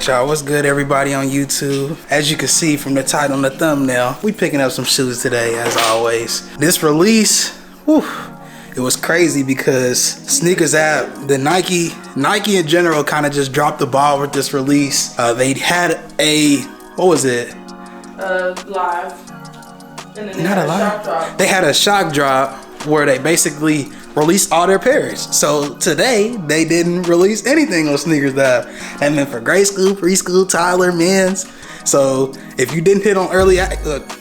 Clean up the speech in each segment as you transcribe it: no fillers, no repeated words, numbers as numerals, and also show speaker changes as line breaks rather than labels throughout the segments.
Alright y'all, what's good everybody on YouTube? As you can see from the title and the thumbnail, we picking up some shoes today as always. This release, whew, it was crazy because Sneakers app, the Nike in general kind of just dropped the ball with this release. They had a, what was it?
Live. And then
Not a live. They had a shock drop where they basically released all their pairs. So today they didn't release anything on Sneakers app. And then for grade school, preschool, Tyler, men's. So if you didn't hit on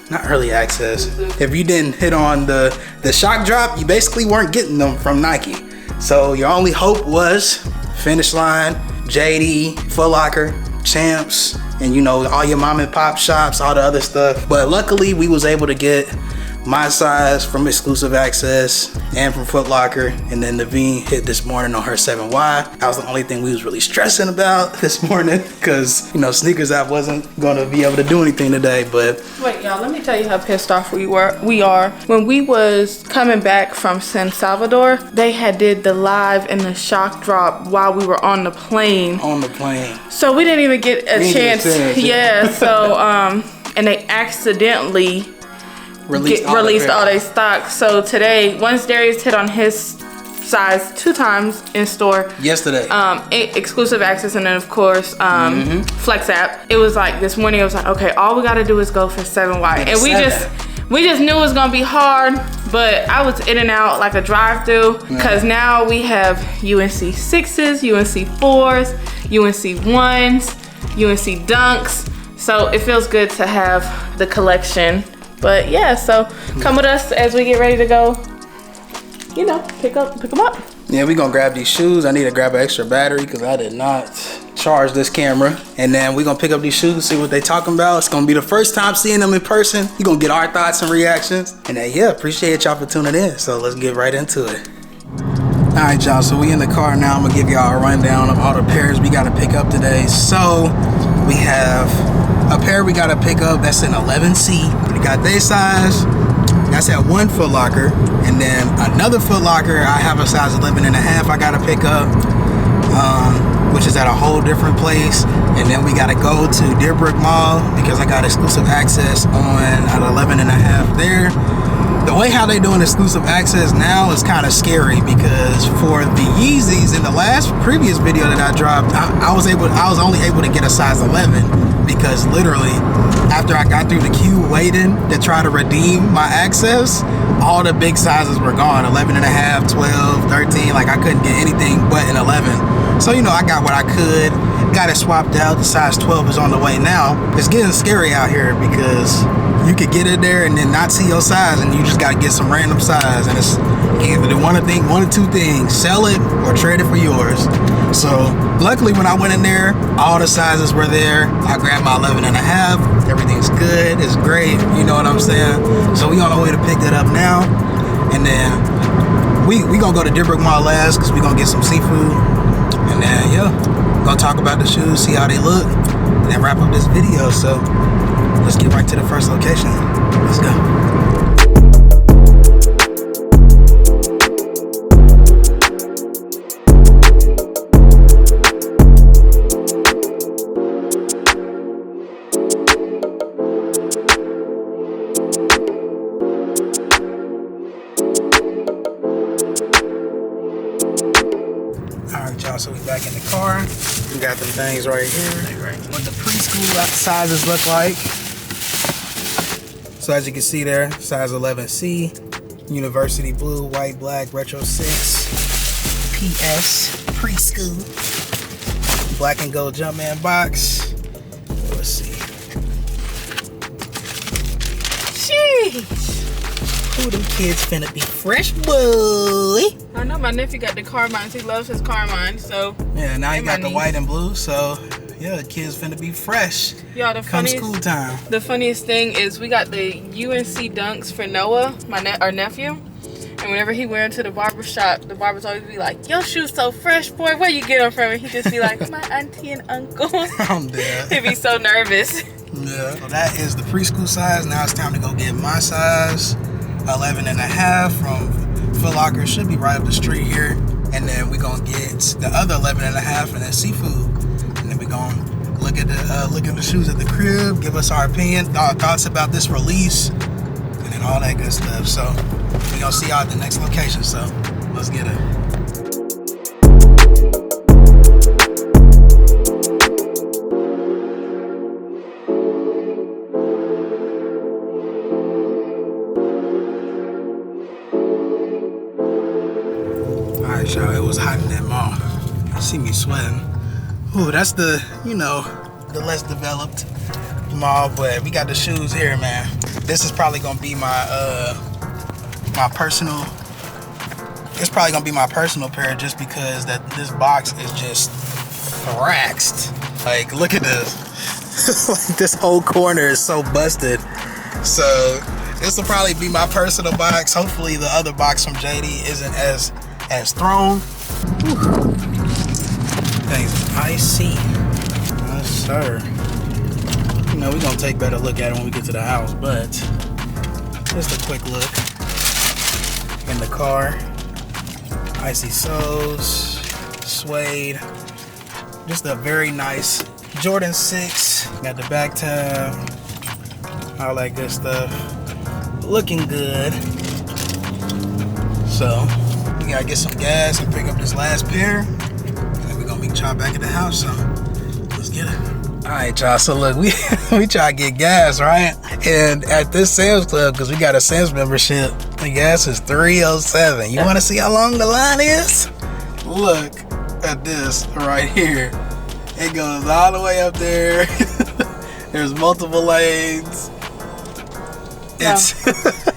not early access, if you didn't hit on the shock drop, you basically weren't getting them from Nike. So your only hope was Finish Line, JD, Foot Locker, Champs, and you know, all your mom and pop shops, all the other stuff. But luckily we was able to get my size from exclusive access and from Foot Locker, and then Naveen hit this morning on her 7Y. That was the only thing we was really stressing about this morning because, you know, Sneakers app wasn't gonna be able to do anything today. But
wait, y'all, let me tell you how pissed off we are. When we was coming back from San Salvador, they had did the live and the shock drop while we were on the plane. So we didn't even get a chance. Yeah, so and they accidentally released all their stock. So today, once Darius hit on his size 2 times in store
yesterday,
exclusive access, and then of course Flex app, it was like this morning it was like, okay, all we gotta do is go for 7Y, and we just knew it was gonna be hard. But I was in and out like a drive-through because now we have UNC 6s, UNC 4s, UNC 1s, UNC dunks, so it feels good to have the collection. But yeah, so come with us as we get ready to go, you know, pick them up.
Yeah, we gonna grab these shoes. I need to grab an extra battery because I did not charge this camera. And then we gonna pick up these shoes, see what they talking about. It's gonna be the first time seeing them in person. You gonna get our thoughts and reactions. And then, yeah, appreciate y'all for tuning in. So let's get right into it. All right, y'all, so we in the car now. I'm gonna give y'all a rundown of all the pairs we gotta pick up today. So we have a pair we gotta pick up that's in 11C. We got their size. That's at one Foot Locker. And then another Foot Locker, I have a size 11.5 I gotta pick up, which is at a whole different place. And then we gotta go to Deerbrook Mall because I got exclusive access on at 11.5 there. The way how they doing exclusive access now is kind of scary because for the Yeezys in the previous video that I dropped, I was only able to get a size 11 because literally after I got through the queue waiting to try to redeem my access, all the big sizes were gone. 11.5, 12, 13, like I couldn't get anything but an 11. So, you know, I got what I could, got it swapped out. The size 12 is on the way now. It's getting scary out here because you could get in there and then not see your size, and you just gotta get some random size, and it's either do one of two things: sell it or trade it for yours. So luckily when I went in there, all the sizes were there. I grabbed my 11.5. Everything's good, it's great, you know what I'm saying? So we on our way to pick that up now, and then we gonna go to Deerbrook Mall last because we gonna get some seafood, and then yeah, gonna talk about the shoes, see how they look, and then wrap up this video. So let's get right to the first location. Let's go. Alright y'all, so we back in the car. We got them things right here. What the preschool sizes look like. So as you can see there, size 11C, University Blue, White, Black, Retro 6, PS, Preschool, Black and Gold Jumpman box. Let's see. Sheesh. Who them kids finna be fresh, boy?
I know my nephew got the Carmines. He loves his Carmine, so.
Yeah, now he got the white and blue, so. Yeah, the kids finna be fresh.
Y'all,
come school time.
The funniest thing is we got the UNC dunks for Noah, our nephew. And whenever he went into the barber shop, the barbers always be like, "Your shoes so fresh, boy. Where you get them from?" And he just be like, "My auntie and uncle."
I'm dead.
He'd be so nervous.
Yeah. So that is the preschool size. Now it's time to go get my size, 11.5 from Foot Locker. Should be right up the street here. And then we're gonna get the other 11.5 and then seafood. And then we're gonna look at the shoes at the crib, give us our opinion, our thoughts about this release, and then all that good stuff. So we gonna see y'all at the next location. So let's get it. Alright, y'all, it was hot in that mall. You see me sweating. Ooh, that's the, you know, the less developed mall, but we got the shoes here, man. This is probably gonna be my my personal. It's probably gonna be my personal pair just because this box is just thrashed. Like, look at this. Like, this whole corner is so busted. So this will probably be my personal box. Hopefully the other box from JD isn't as thrown. Things icy. Yes, sir. You know, we're gonna take a better look at it when we get to the house, but just a quick look in the car. Icy soles, suede. Just a very nice Jordan 6. Got the back tab, all that good stuff. Looking good. So we gotta get some gas and pick up this last pair, and then we're gonna meet y'all back at the house. So let's get it. All right, y'all. So look, we try to get gas, right? And at this Sam's Club, because we got a Sam's membership, the gas is $3.07. You want to see how long the line is? Look at this right here. It goes all the way up there. There's multiple lanes. It's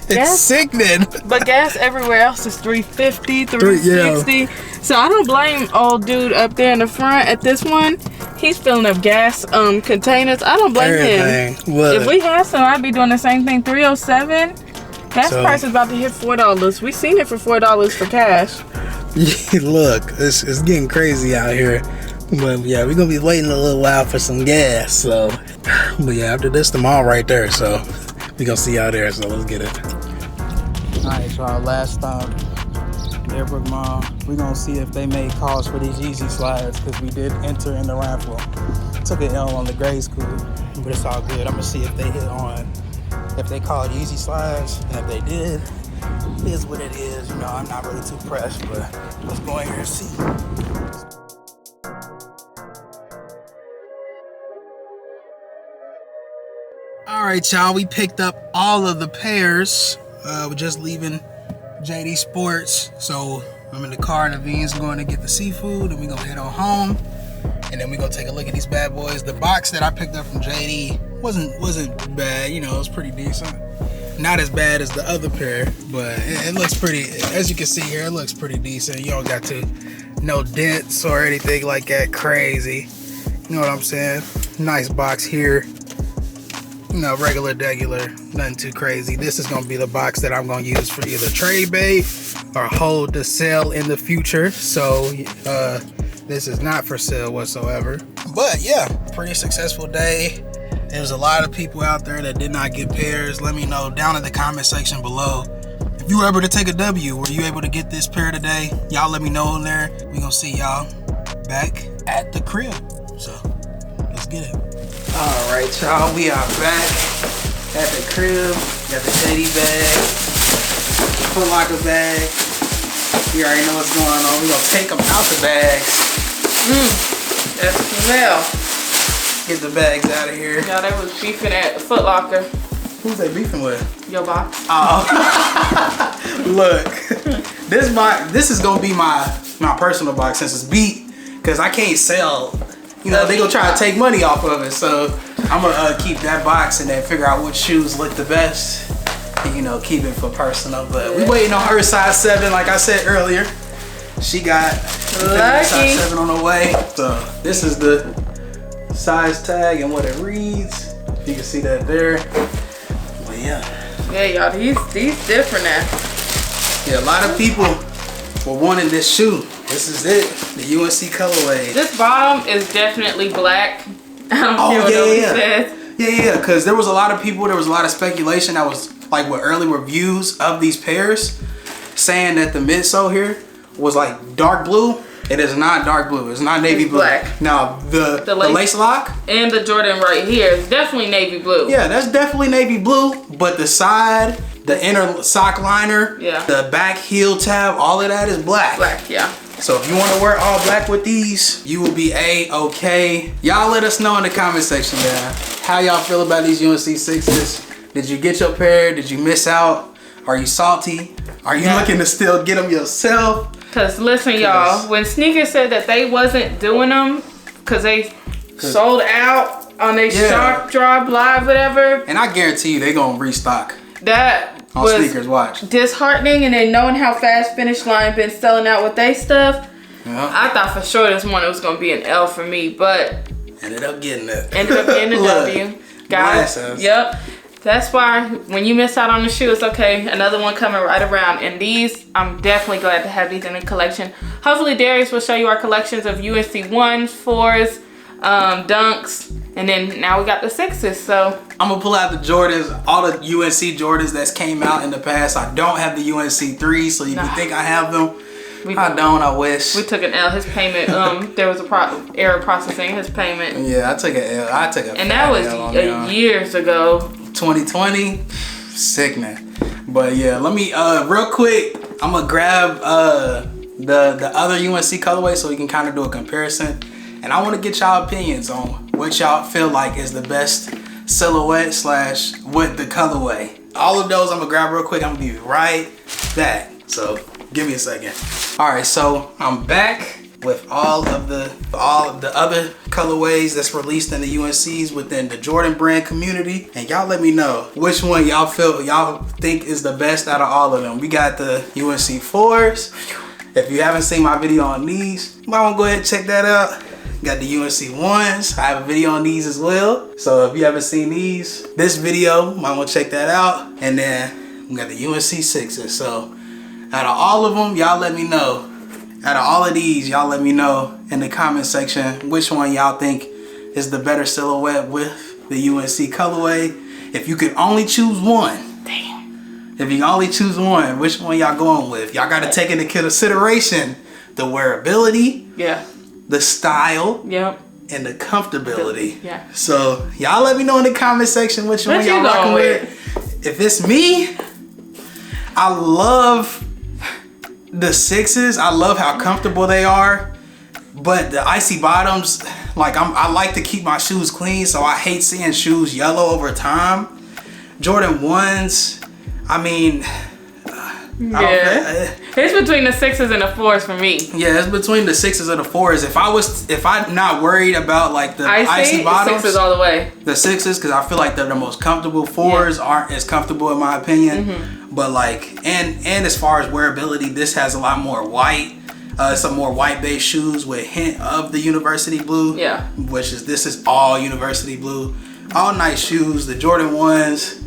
it's sickening.
But gas everywhere else is $3.50, $3.60. So I don't blame old dude up there in the front at this one. He's filling up gas containers. I don't blame him. If we had some, I'd be doing the same thing. $3.07. Gas price is about to hit $4. We seen it for $4 for cash.
Look, it's getting crazy out here. But yeah, we're gonna be waiting a little while for some gas. So, but yeah, after this, the mall right there. So we gonna see y'all there. So let's get it. All right, y'all. Last stop, Deerbrook Mall. We're gonna see if they made calls for these Yeezy slides because we did enter in the raffle. Took an L on the grade school, but it's all good. I'm gonna see if they hit on, if they called Yeezy slides, and if they did, it is what it is. You know, I'm not really too pressed, but let's go in here and see. All right, y'all, we picked up all of the pairs. We're just leaving JD Sports. So I'm in the car, Naveen's going to get the seafood, and we're gonna head on home. And then we're gonna take a look at these bad boys. The box that I picked up from JD wasn't bad, you know, it was pretty decent. Not as bad as the other pair, but it looks pretty, as you can see here, it looks pretty decent. You don't got no dents or anything like that crazy. You know what I'm saying? Nice box here. You know, regular, nothing too crazy. This is gonna be the box that I'm gonna use for either trade bait or hold to sell in the future. So this is not for sale whatsoever. But yeah, pretty successful day. There's a lot of people out there that did not get pairs. Let me know down in the comment section below. If you were able to take a W, were you able to get this pair today? Y'all let me know in there. We gonna see y'all back at the crib. So let's get it. All right, y'all, we are back at the crib. Got the teddy bag, Foot Locker bag. You already know what's going on. We gonna take them out the bags.
That's smell.
Get the bags out of here.
Yeah, they was beefing at Foot Locker.
Who's they beefing with?
Your box.
Oh. Look, this is gonna be my personal box since it's beat, cause I can't sell. You know, they gonna try to take money off of it, so I'm gonna keep that box and then figure out which shoes look the best. And, you know, keep it for personal. But we waiting on her size 7, like I said earlier. She got size 7 on the way. So this is the size tag and what it reads. You can see that there. But yeah.
Yeah, y'all, these different now.
Yeah, a lot of people were wanting this shoe. This is it, the UNC colorway.
This bottom is definitely black. I don't care what nobody says.
Yeah, because there was a lot of people, there was a lot of speculation that was like with early reviews of these pairs saying that the midsole here was like dark blue. It is not dark blue. It's not navy blue.
Black.
Now the lace lock
and the Jordan right here is definitely navy blue.
Yeah, that's definitely navy blue. But the side, the inner sock liner, the back heel tab, all of that is black.
Black, yeah.
So if you want to wear all black with these, you will be A-okay. Y'all let us know in the comment section, man. How y'all feel about these UNC 6s? Did you get your pair? Did you miss out? Are you salty? Are you looking to still get them yourself?
Cause listen, y'all, when Sneakers said that they wasn't doing them cause they sold out on their Sharp Drop Live, whatever.
And I guarantee you they gonna restock.
That
on Sneakers Watch.
Disheartening, and then knowing how fast Finish Line been selling out with their stuff, I thought for sure this one it was gonna be an L for me, but
ended up getting it.
Ended up getting a W, guys. Yep. That's why when you miss out on the shoe, it's okay. Another one coming right around. And these, I'm definitely glad to have these in the collection. Hopefully Darius will show you our collections of UNC 1s, 4s, Dunks, and then now we got the 6s. So
I'm gonna pull out the Jordans, all the UNC Jordans that's came out in the past. I don't have the UNC 3s, so if you think I have them, I don't. I wish.
We took an L. His payment, there was a error processing his payment.
Yeah, I took an L. I took a
and that was years ago.
2020, sickening. But yeah, let me real quick. I'm gonna grab the other UNC colorway so we can kind of do a comparison. And I want to get y'all opinions on what y'all feel like is the best silhouette slash with the colorway. All of those I'm gonna grab real quick. I'm gonna be right back. So give me a second. All right, so I'm back with all of the other colorways that's released in the UNCs within the Jordan brand community, and y'all let me know which one y'all think is the best out of all of them. We got the UNC 4s. If you haven't seen my video on these, you might want to go ahead and check that out. Got the UNC 1s. I have a video on these as well. So if you haven't seen this video, you might want to check that out. And then we got the UNC 6s. So out of all of them, y'all let me know. Out of all of these, y'all let me know in the comment section which one y'all think is the better silhouette with the UNC colorway. If you could only choose one. Damn. If you can only choose one, which one y'all going with? Y'all got to take into consideration the wearability. Yeah. The style. Yep. And the comfortability. Yeah. So y'all let me know in the comment section which one y'all rocking with. If it's me, I love the 6s. I love how comfortable they are, but the icy bottoms, like I like to keep my shoes clean, so I hate seeing shoes yellow over time. Jordan 1s, I mean,
it's between the 6s and the 4s for me.
Yeah, it's between the 6s and the 4s. If I'm not worried about like the icy bottoms,
the 6s all the way.
The 6s, because I feel like they're the most comfortable. 4s aren't as comfortable in my opinion. But like, and as far as wearability, this has a lot more white. Some more white based shoes with a hint of the university blue. Yeah. This is all university blue. All nice shoes. The Jordan 1s,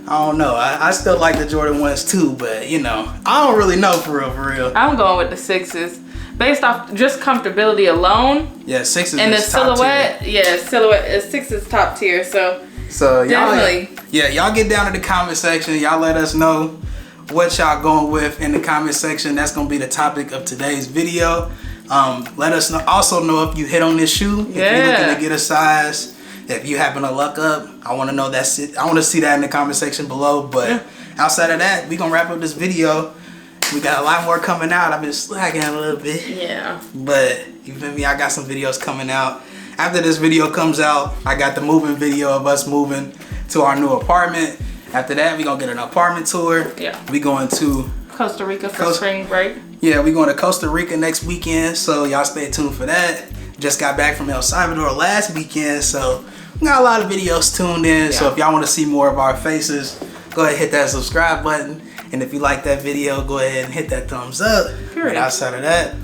I don't know. I still like the Jordan 1s too, but you know, I don't really know for real. I'm
going with the 6s. Based off just comfortability alone.
Yeah, 6s
and the silhouette. Yeah, silhouette. 6s top tier. So
definitely. Y'all get down in the comment section. Y'all let us know what y'all going with in the comment section. That's gonna be the topic of today's video. Let us also know if you hit on this shoe. If you're looking to get a size. If you happen to luck up, I want to know that's it. I want to see that in the comment section below. But outside of that, we gonna wrap up this video. We got a lot more coming out. I've been slacking a little bit. Yeah. But you feel me? I got some videos coming out. After this video comes out, I got the moving video of us moving to our new apartment. After that, we gonna get an apartment tour. Yeah. We going to
Costa Rica for spring break.
Yeah, we going to Costa Rica next weekend. So y'all stay tuned for that. Just got back from El Salvador last weekend, so we got a lot of videos tuned in. Yeah. So if y'all want to see more of our faces, go ahead and hit that subscribe button. And if you like that video, go ahead and hit that thumbs up. Period. And outside of that,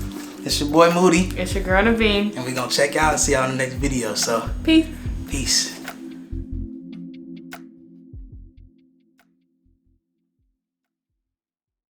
it's your boy Moody.
It's your girl Naveen.
And we gonna check out and see y'all in the next video. So
peace.
Peace.